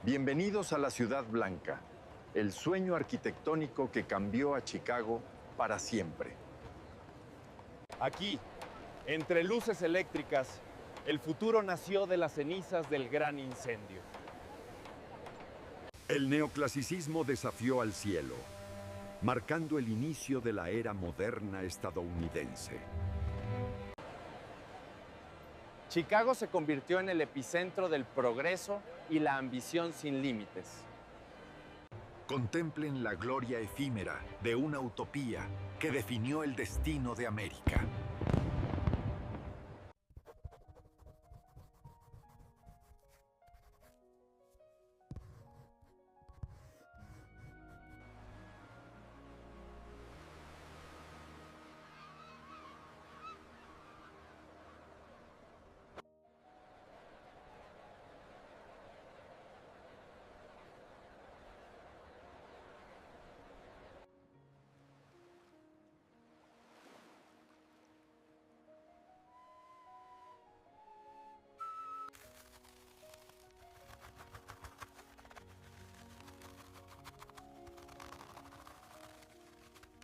Bienvenidos a la Ciudad Blanca, el sueño arquitectónico que cambió a Chicago para siempre. Aquí, entre luces eléctricas, el futuro nació de las cenizas del gran incendio. El neoclasicismo desafió al cielo, marcando el inicio de la era moderna estadounidense. Chicago se convirtió en el epicentro del progreso y la ambición sin límites. Contemplen la gloria efímera de una utopía que definió el destino de América.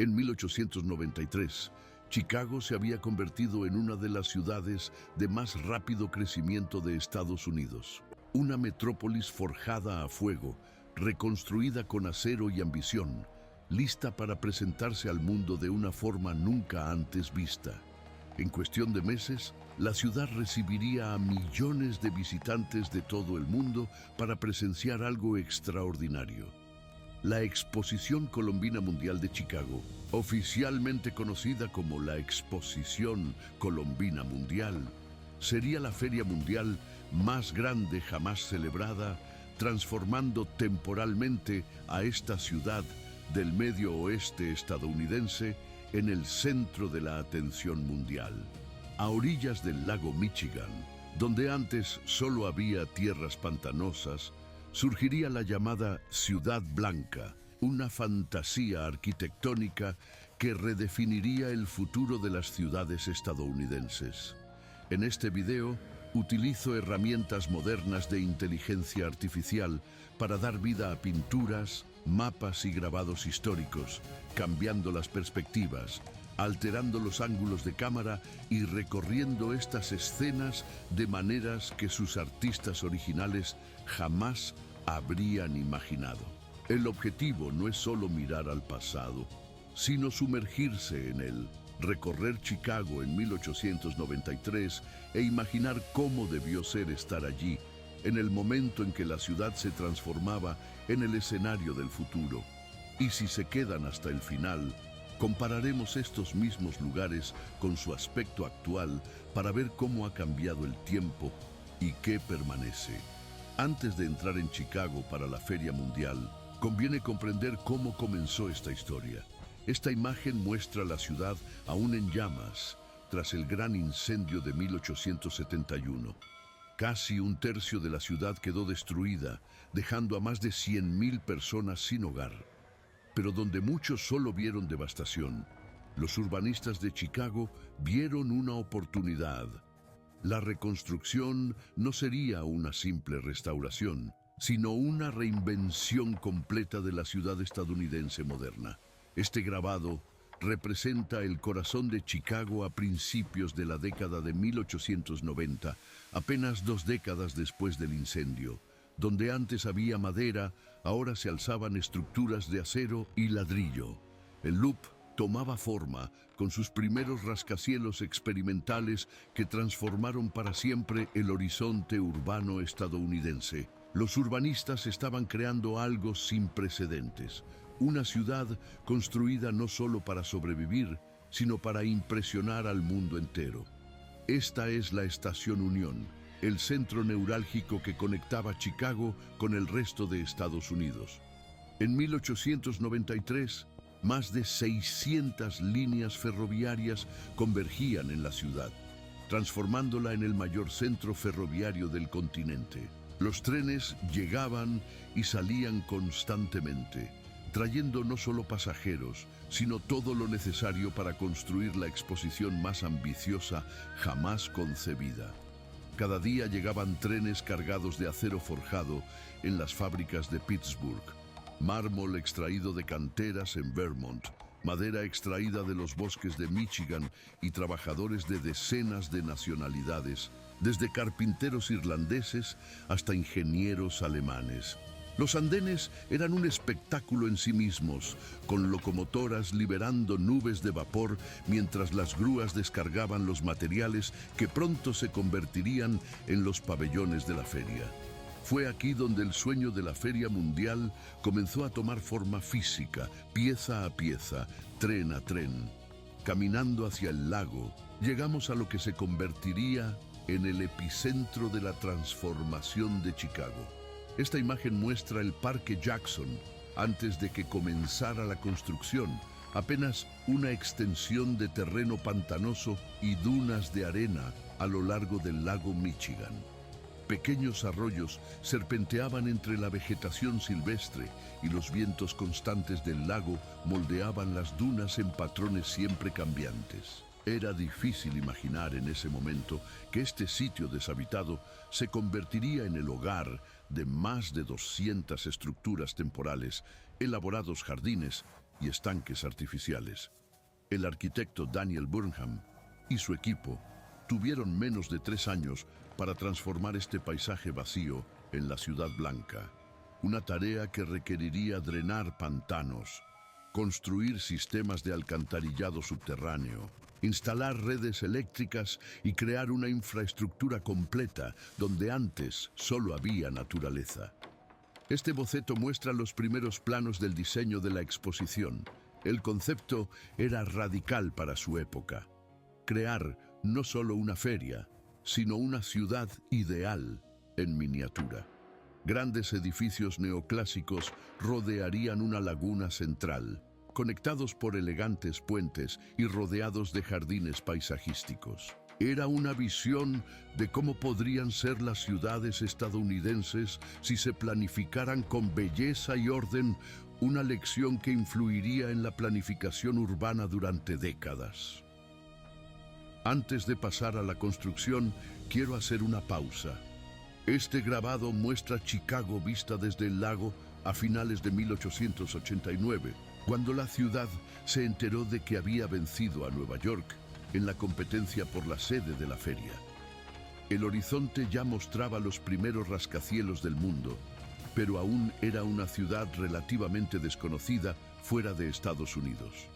En 1893, Chicago se había convertido en una de las ciudades de más rápido crecimiento de Estados Unidos. Una metrópolis forjada a fuego, reconstruida con acero y ambición, lista para presentarse al mundo de una forma nunca antes vista. En cuestión de meses, la ciudad recibiría a millones de visitantes de todo el mundo para presenciar algo extraordinario. La Exposición Colombina Mundial de Chicago, oficialmente conocida como la Exposición Colombina Mundial, sería la feria mundial más grande jamás celebrada, transformando temporalmente a esta ciudad del medio oeste estadounidense en el centro de la atención mundial. A orillas del lago Michigan, donde antes solo había tierras pantanosas, surgiría la llamada Ciudad Blanca, una fantasía arquitectónica que redefiniría el futuro de las ciudades estadounidenses. En este video, utilizo herramientas modernas de inteligencia artificial para dar vida a pinturas, mapas y grabados históricos, cambiando las perspectivas, alterando los ángulos de cámara y recorriendo estas escenas de maneras que sus artistas originales jamás habrían imaginado. El objetivo no es solo mirar al pasado, sino sumergirse en él, recorrer Chicago en 1893 e imaginar cómo debió ser estar allí, en el momento en que la ciudad se transformaba en el escenario del futuro. Y si se quedan hasta el final, compararemos estos mismos lugares con su aspecto actual para ver cómo ha cambiado el tiempo y qué permanece. Antes de entrar en Chicago para la Feria Mundial, conviene comprender cómo comenzó esta historia. Esta imagen muestra la ciudad aún en llamas, tras el gran incendio de 1871. Casi un tercio de la ciudad quedó destruida, dejando a más de 100,000 personas sin hogar. Pero donde muchos solo vieron devastación, los urbanistas de Chicago vieron una oportunidad. La reconstrucción no sería una simple restauración, sino una reinvención completa de la ciudad estadounidense moderna. Este grabado representa el corazón de Chicago a principios de la década de 1890, apenas 2 décadas después del incendio. Donde antes había madera, ahora se alzaban estructuras de acero y ladrillo. El Loop tomaba forma con sus primeros rascacielos experimentales que transformaron para siempre el horizonte urbano estadounidense. Los urbanistas estaban creando algo sin precedentes, una ciudad construida no solo para sobrevivir, sino para impresionar al mundo entero. Esta es la Estación Unión, el centro neurálgico que conectaba Chicago con el resto de Estados Unidos. En 1893, más de 600 líneas ferroviarias convergían en la ciudad, transformándola en el mayor centro ferroviario del continente. Los trenes llegaban y salían constantemente, trayendo no solo pasajeros, sino todo lo necesario para construir la exposición más ambiciosa jamás concebida. Cada día llegaban trenes cargados de acero forjado en las fábricas de Pittsburgh, mármol extraído de canteras en Vermont, madera extraída de los bosques de Michigan y trabajadores de decenas de nacionalidades, desde carpinteros irlandeses hasta ingenieros alemanes. Los andenes eran un espectáculo en sí mismos, con locomotoras liberando nubes de vapor mientras las grúas descargaban los materiales que pronto se convertirían en los pabellones de la feria. Fue aquí donde el sueño de la Feria Mundial comenzó a tomar forma física, pieza a pieza, tren a tren. Caminando hacia el lago, llegamos a lo que se convertiría en el epicentro de la transformación de Chicago. Esta imagen muestra el Parque Jackson antes de que comenzara la construcción, apenas una extensión de terreno pantanoso y dunas de arena a lo largo del lago Michigan. Pequeños arroyos serpenteaban entre la vegetación silvestre y los vientos constantes del lago moldeaban las dunas en patrones siempre cambiantes. Era difícil imaginar en ese momento que este sitio deshabitado se convertiría en el hogar de más de 200 estructuras temporales, elaborados jardines y estanques artificiales. El arquitecto Daniel Burnham y su equipo tuvieron menos de 3 años para transformar este paisaje vacío en la Ciudad Blanca, una tarea que requeriría drenar pantanos, construir sistemas de alcantarillado subterráneo, instalar redes eléctricas y crear una infraestructura completa donde antes solo había naturaleza. Este boceto muestra los primeros planos del diseño de la exposición. El concepto era radical para su época. Crear no solo una feria, sino una ciudad ideal en miniatura. Grandes edificios neoclásicos rodearían una laguna central, conectados por elegantes puentes y rodeados de jardines paisajísticos. Era una visión de cómo podrían ser las ciudades estadounidenses si se planificaran con belleza y orden, una lección que influiría en la planificación urbana durante décadas. Antes de pasar a la construcción, quiero hacer una pausa. Este grabado muestra Chicago vista desde el lago a finales de 1889, cuando la ciudad se enteró de que había vencido a Nueva York en la competencia por la sede de la feria. El horizonte ya mostraba los primeros rascacielos del mundo, pero aún era una ciudad relativamente desconocida fuera de Estados Unidos.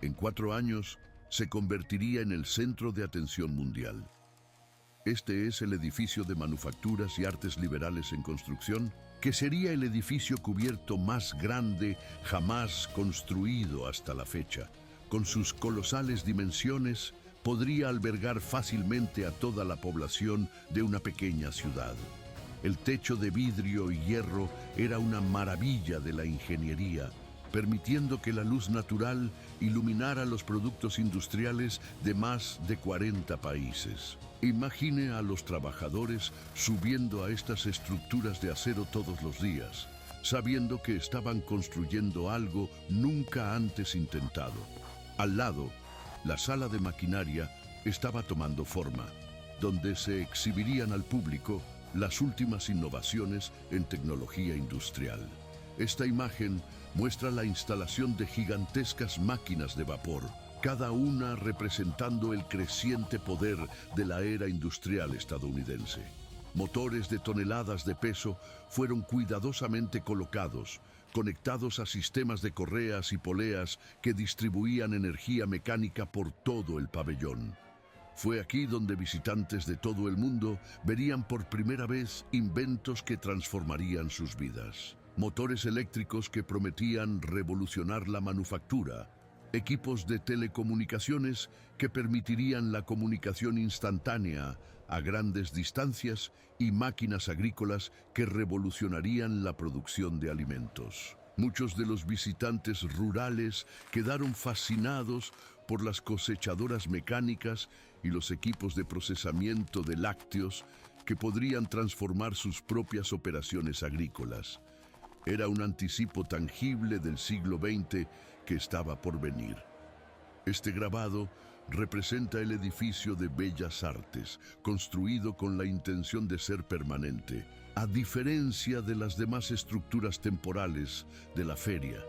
En 4 años, se convertiría en el centro de atención mundial. Este es el edificio de manufacturas y artes liberales en construcción, que sería el edificio cubierto más grande jamás construido hasta la fecha. Con sus colosales dimensiones, podría albergar fácilmente a toda la población de una pequeña ciudad. El techo de vidrio y hierro era una maravilla de la ingeniería, permitiendo que la luz natural iluminara los productos industriales de más de 40 países. Imagine a los trabajadores subiendo a estas estructuras de acero todos los días, sabiendo que estaban construyendo algo nunca antes intentado. Al lado, la sala de maquinaria estaba tomando forma, donde se exhibirían al público las últimas innovaciones en tecnología industrial. Esta imagen muestra la instalación de gigantescas máquinas de vapor, cada una representando el creciente poder de la era industrial estadounidense. Motores de toneladas de peso fueron cuidadosamente colocados, conectados a sistemas de correas y poleas que distribuían energía mecánica por todo el pabellón. Fue aquí donde visitantes de todo el mundo verían por primera vez inventos que transformarían sus vidas. Motores eléctricos que prometían revolucionar la manufactura, equipos de telecomunicaciones que permitirían la comunicación instantánea a grandes distancias y máquinas agrícolas que revolucionarían la producción de alimentos. Muchos de los visitantes rurales quedaron fascinados por las cosechadoras mecánicas y los equipos de procesamiento de lácteos que podrían transformar sus propias operaciones agrícolas. Era un anticipo tangible del siglo XX que estaba por venir. Este grabado representa el edificio de Bellas Artes, construido con la intención de ser permanente, a diferencia de las demás estructuras temporales de la feria.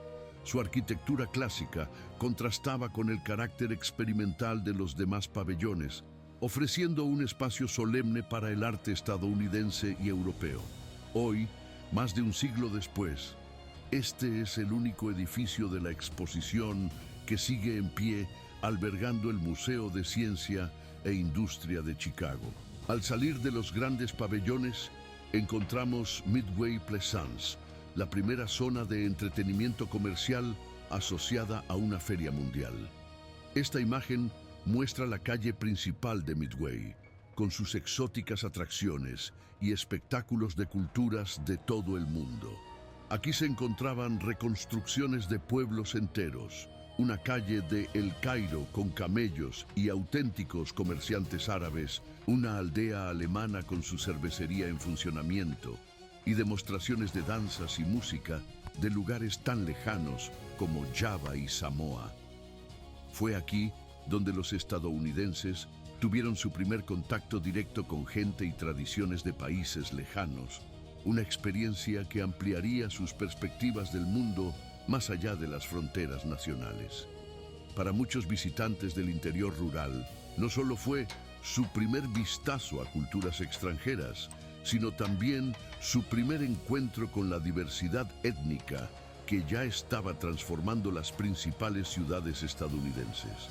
Su arquitectura clásica contrastaba con el carácter experimental de los demás pabellones, ofreciendo un espacio solemne para el arte estadounidense y europeo. Hoy, más de un siglo después, este es el único edificio de la exposición que sigue en pie, albergando el Museo de Ciencia e Industria de Chicago. Al salir de los grandes pabellones, encontramos Midway Plaisance, la primera zona de entretenimiento comercial asociada a una feria mundial. Esta imagen muestra la calle principal de Midway, con sus exóticas atracciones y espectáculos de culturas de todo el mundo. Aquí se encontraban reconstrucciones de pueblos enteros, una calle de El Cairo con camellos y auténticos comerciantes árabes, una aldea alemana con su cervecería en funcionamiento, y demostraciones de danzas y música de lugares tan lejanos como Java y Samoa. Fue aquí donde los estadounidenses tuvieron su primer contacto directo con gente y tradiciones de países lejanos, una experiencia que ampliaría sus perspectivas del mundo más allá de las fronteras nacionales. Para muchos visitantes del interior rural, no solo fue su primer vistazo a culturas extranjeras, sino también su primer encuentro con la diversidad étnica que ya estaba transformando las principales ciudades estadounidenses.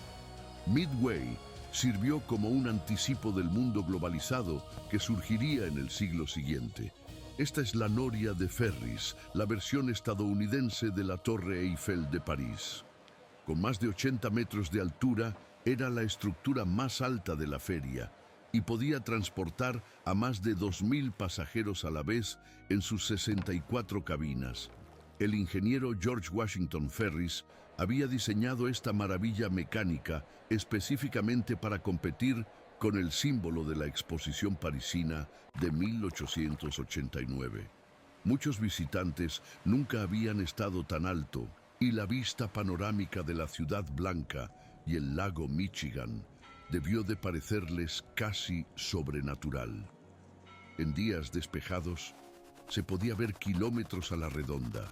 Midway sirvió como un anticipo del mundo globalizado que surgiría en el siglo siguiente. Esta es la noria de Ferris, la versión estadounidense de la Torre Eiffel de París. Con más de 80 metros de altura, era la estructura más alta de la feria y podía transportar a más de 2.000 pasajeros a la vez en sus 64 cabinas. El ingeniero George Washington Ferris había diseñado esta maravilla mecánica específicamente para competir con el símbolo de la exposición parisina de 1889. Muchos visitantes nunca habían estado tan alto y la vista panorámica de la Ciudad Blanca y el lago Michigan debió de parecerles casi sobrenatural. En días despejados, se podía ver kilómetros a la redonda,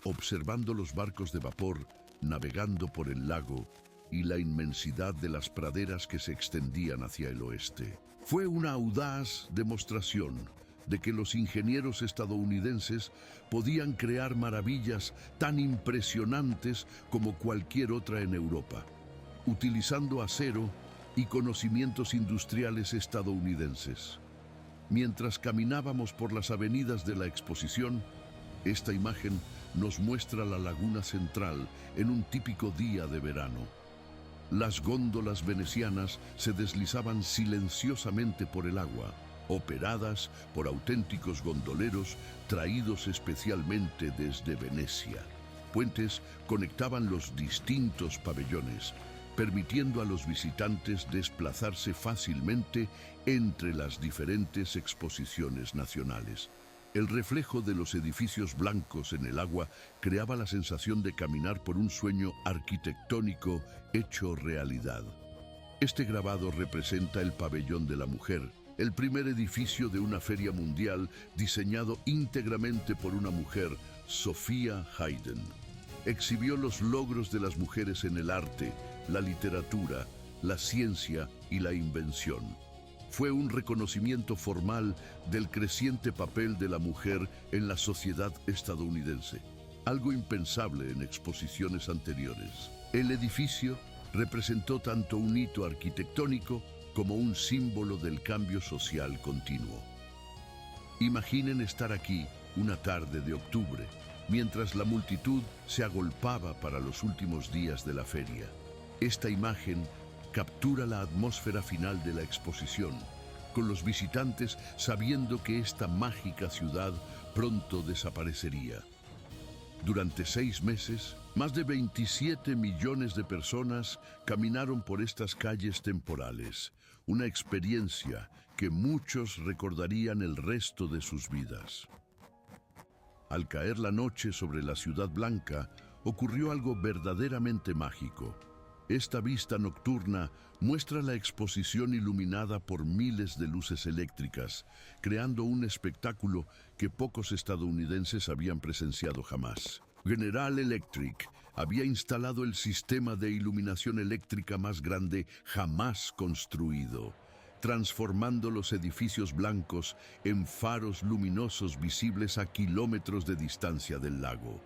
observando los barcos de vapor navegando por el lago y la inmensidad de las praderas que se extendían hacia el oeste. Fue una audaz demostración de que los ingenieros estadounidenses podían crear maravillas tan impresionantes como cualquier otra en Europa, utilizando acero y conocimientos industriales estadounidenses. Mientras caminábamos por las avenidas de la exposición, esta imagen nos muestra la laguna central en un típico día de verano. Las góndolas venecianas se deslizaban silenciosamente por el agua, operadas por auténticos gondoleros traídos especialmente desde Venecia. Puentes conectaban los distintos pabellones, permitiendo a los visitantes desplazarse fácilmente entre las diferentes exposiciones nacionales. El reflejo de los edificios blancos en el agua creaba la sensación de caminar por un sueño arquitectónico hecho realidad. Este grabado representa el Pabellón de la Mujer, el primer edificio de una feria mundial diseñado íntegramente por una mujer, Sophia Hayden. Exhibió los logros de las mujeres en el arte, la literatura, la ciencia y la invención. Fue un reconocimiento formal del creciente papel de la mujer en la sociedad estadounidense, algo impensable en exposiciones anteriores. El edificio representó tanto un hito arquitectónico como un símbolo del cambio social continuo. Imaginen estar aquí una tarde de octubre, mientras la multitud se agolpaba para los últimos días de la feria. Esta imagen captura la atmósfera final de la exposición, con los visitantes sabiendo que esta mágica ciudad pronto desaparecería. Durante 6 meses, más de 27 millones de personas caminaron por estas calles temporales, una experiencia que muchos recordarían el resto de sus vidas. Al caer la noche sobre la Ciudad Blanca, ocurrió algo verdaderamente mágico. Esta vista nocturna muestra la exposición iluminada por miles de luces eléctricas, creando un espectáculo que pocos estadounidenses habían presenciado jamás. General Electric había instalado el sistema de iluminación eléctrica más grande jamás construido, transformando los edificios blancos en faros luminosos visibles a kilómetros de distancia del lago.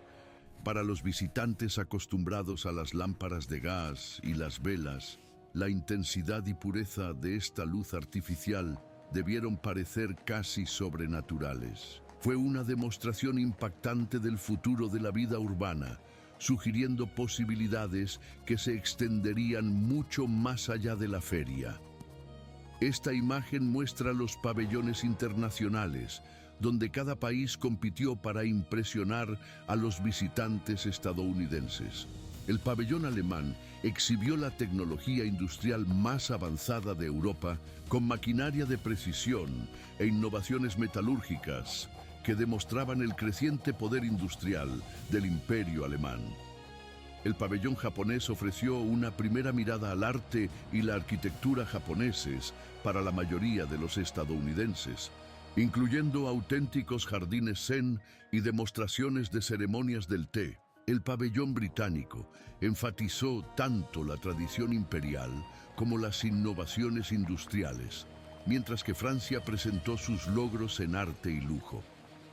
Para los visitantes acostumbrados a las lámparas de gas y las velas, la intensidad y pureza de esta luz artificial debieron parecer casi sobrenaturales. Fue una demostración impactante del futuro de la vida urbana, sugiriendo posibilidades que se extenderían mucho más allá de la feria. Esta imagen muestra los pabellones internacionales, donde cada país compitió para impresionar a los visitantes estadounidenses. El pabellón alemán exhibió la tecnología industrial más avanzada de Europa, con maquinaria de precisión e innovaciones metalúrgicas que demostraban el creciente poder industrial del imperio alemán. El pabellón japonés ofreció una primera mirada al arte y la arquitectura japoneses para la mayoría de los estadounidenses, incluyendo auténticos jardines zen y demostraciones de ceremonias del té. El pabellón británico enfatizó tanto la tradición imperial como las innovaciones industriales, mientras que Francia presentó sus logros en arte y lujo.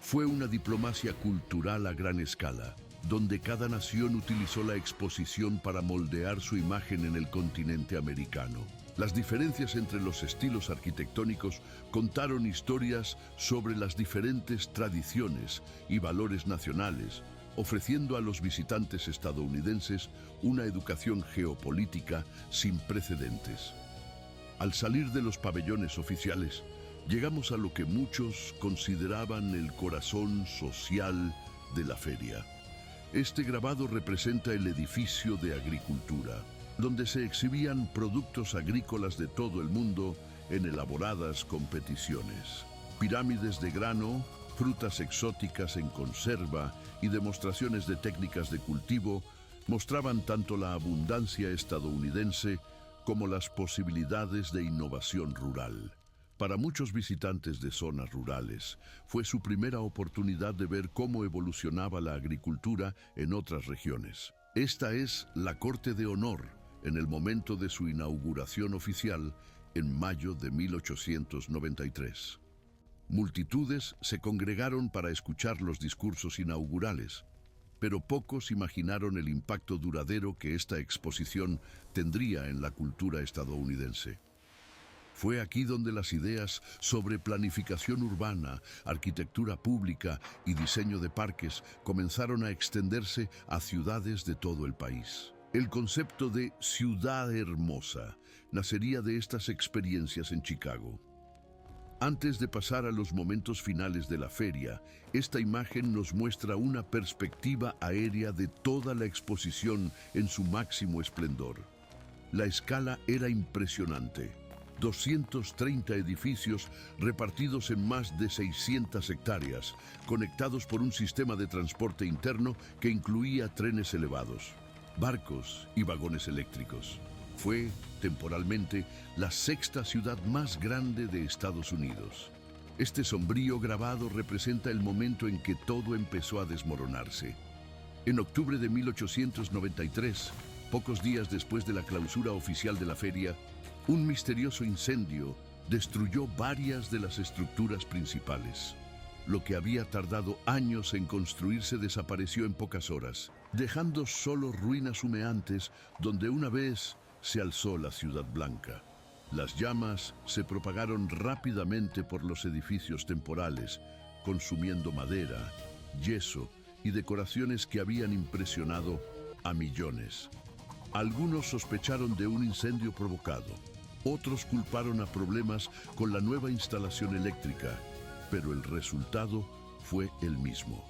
Fue una diplomacia cultural a gran escala, donde cada nación utilizó la exposición para moldear su imagen en el continente americano. Las diferencias entre los estilos arquitectónicos contaron historias sobre las diferentes tradiciones y valores nacionales, ofreciendo a los visitantes estadounidenses una educación geopolítica sin precedentes. Al salir de los pabellones oficiales, llegamos a lo que muchos consideraban el corazón social de la feria. Este grabado representa el edificio de agricultura, donde se exhibían productos agrícolas de todo el mundo en elaboradas competiciones. Pirámides de grano, frutas exóticas en conserva y demostraciones de técnicas de cultivo mostraban tanto la abundancia estadounidense como las posibilidades de innovación rural. Para muchos visitantes de zonas rurales, fue su primera oportunidad de ver cómo evolucionaba la agricultura en otras regiones. Esta es la Corte de Honor en el momento de su inauguración oficial en mayo de 1893. Multitudes se congregaron para escuchar los discursos inaugurales, pero pocos imaginaron el impacto duradero que esta exposición tendría en la cultura estadounidense. Fue aquí donde las ideas sobre planificación urbana, arquitectura pública y diseño de parques comenzaron a extenderse a ciudades de todo el país. El concepto de ciudad hermosa nacería de estas experiencias en Chicago. Antes de pasar a los momentos finales de la feria, esta imagen nos muestra una perspectiva aérea de toda la exposición en su máximo esplendor. La escala era impresionante. 230 edificios repartidos en más de 600 hectáreas, conectados por un sistema de transporte interno que incluía trenes elevados, barcos y vagones eléctricos. Fue, temporalmente, la sexta ciudad más grande de Estados Unidos. Este sombrío grabado representa el momento en que todo empezó a desmoronarse. En octubre de 1893, pocos días después de la clausura oficial de la feria, un misterioso incendio destruyó varias de las estructuras principales. Lo que había tardado años en construirse desapareció en pocas horas, dejando solo ruinas humeantes donde una vez se alzó la Ciudad Blanca. Las llamas se propagaron rápidamente por los edificios temporales, consumiendo madera, yeso y decoraciones que habían impresionado a millones. Algunos sospecharon de un incendio provocado. Otros culparon a problemas con la nueva instalación eléctrica, pero el resultado fue el mismo.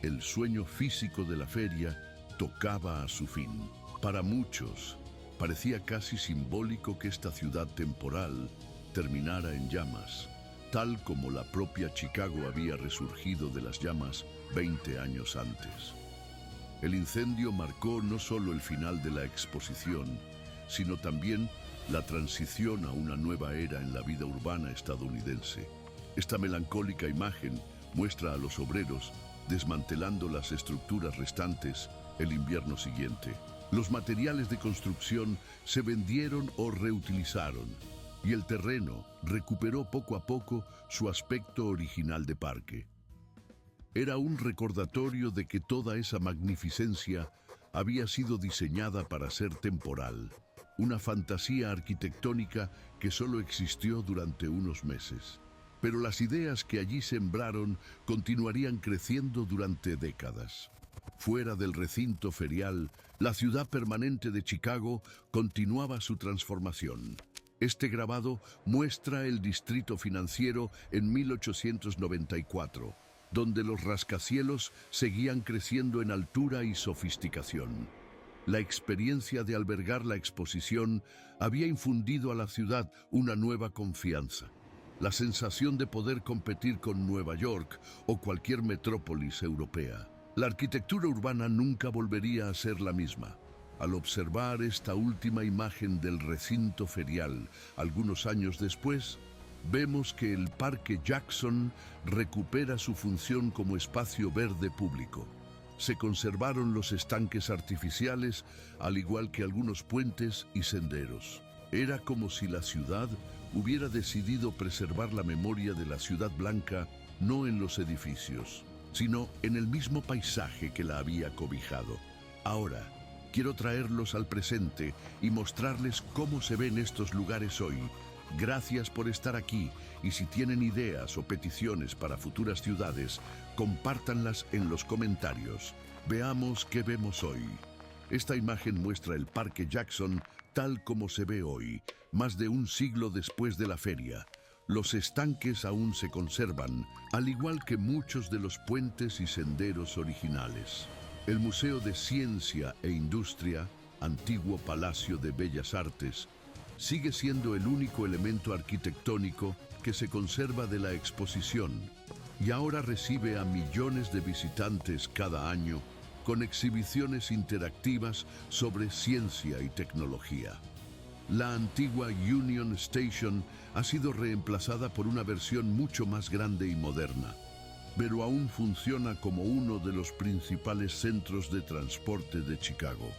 El sueño físico de la feria tocaba a su fin. Para muchos, parecía casi simbólico que esta ciudad temporal terminara en llamas, tal como la propia Chicago había resurgido de las llamas 20 años antes. El incendio marcó no solo el final de la exposición, sino también la transición a una nueva era en la vida urbana estadounidense. Esta melancólica imagen muestra a los obreros desmantelando las estructuras restantes el invierno siguiente. Los materiales de construcción se vendieron o reutilizaron, y el terreno recuperó poco a poco su aspecto original de parque. Era un recordatorio de que toda esa magnificencia había sido diseñada para ser temporal, una fantasía arquitectónica que solo existió durante unos meses. Pero las ideas que allí sembraron continuarían creciendo durante décadas. Fuera del recinto ferial, la ciudad permanente de Chicago continuaba su transformación. Este grabado muestra el distrito financiero en 1894, donde los rascacielos seguían creciendo en altura y sofisticación. La experiencia de albergar la exposición había infundido a la ciudad una nueva confianza. La sensación de poder competir con Nueva York o cualquier metrópolis europea. La arquitectura urbana nunca volvería a ser la misma. Al observar esta última imagen del recinto ferial, algunos años después, vemos que el Parque Jackson recupera su función como espacio verde público. Se conservaron los estanques artificiales, al igual que algunos puentes y senderos. Era como si la ciudad hubiera decidido preservar la memoria de la Ciudad Blanca no en los edificios, sino en el mismo paisaje que la había cobijado. Ahora, quiero traerlos al presente y mostrarles cómo se ven estos lugares hoy. Gracias por estar aquí, y si tienen ideas o peticiones para futuras ciudades, compártanlas en los comentarios. Veamos qué vemos hoy. Esta imagen muestra el Parque Jackson tal como se ve hoy, más de un siglo después de la feria. Los estanques aún se conservan, al igual que muchos de los puentes y senderos originales. El Museo de Ciencia e Industria, antiguo Palacio de Bellas Artes, sigue siendo el único elemento arquitectónico que se conserva de la exposición, y ahora recibe a millones de visitantes cada año con exhibiciones interactivas sobre ciencia y tecnología. La antigua Union Station ha sido reemplazada por una versión mucho más grande y moderna, pero aún funciona como uno de los principales centros de transporte de Chicago.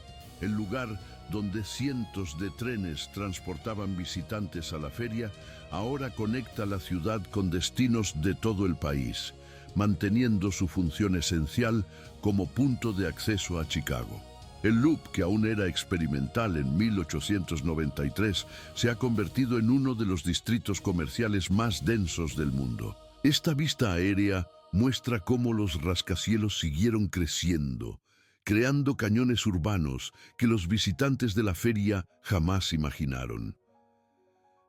El lugar donde cientos de trenes transportaban visitantes a la feria ahora conecta la ciudad con destinos de todo el país, manteniendo su función esencial como punto de acceso a Chicago. El Loop, que aún era experimental en 1893, se ha convertido en uno de los distritos comerciales más densos del mundo. Esta vista aérea muestra cómo los rascacielos siguieron creciendo, creando cañones urbanos que los visitantes de la feria jamás imaginaron.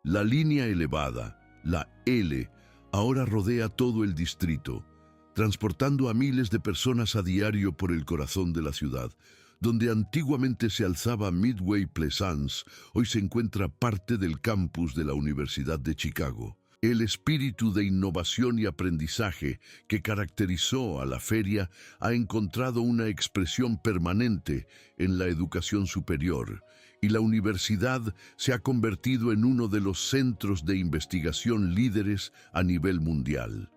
La línea elevada, la L, ahora rodea todo el distrito, transportando a miles de personas a diario por el corazón de la ciudad. Donde antiguamente se alzaba Midway Plaisance, hoy se encuentra parte del campus de la Universidad de Chicago. El espíritu de innovación y aprendizaje que caracterizó a la feria ha encontrado una expresión permanente en la educación superior, y la universidad se ha convertido en uno de los centros de investigación líderes a nivel mundial.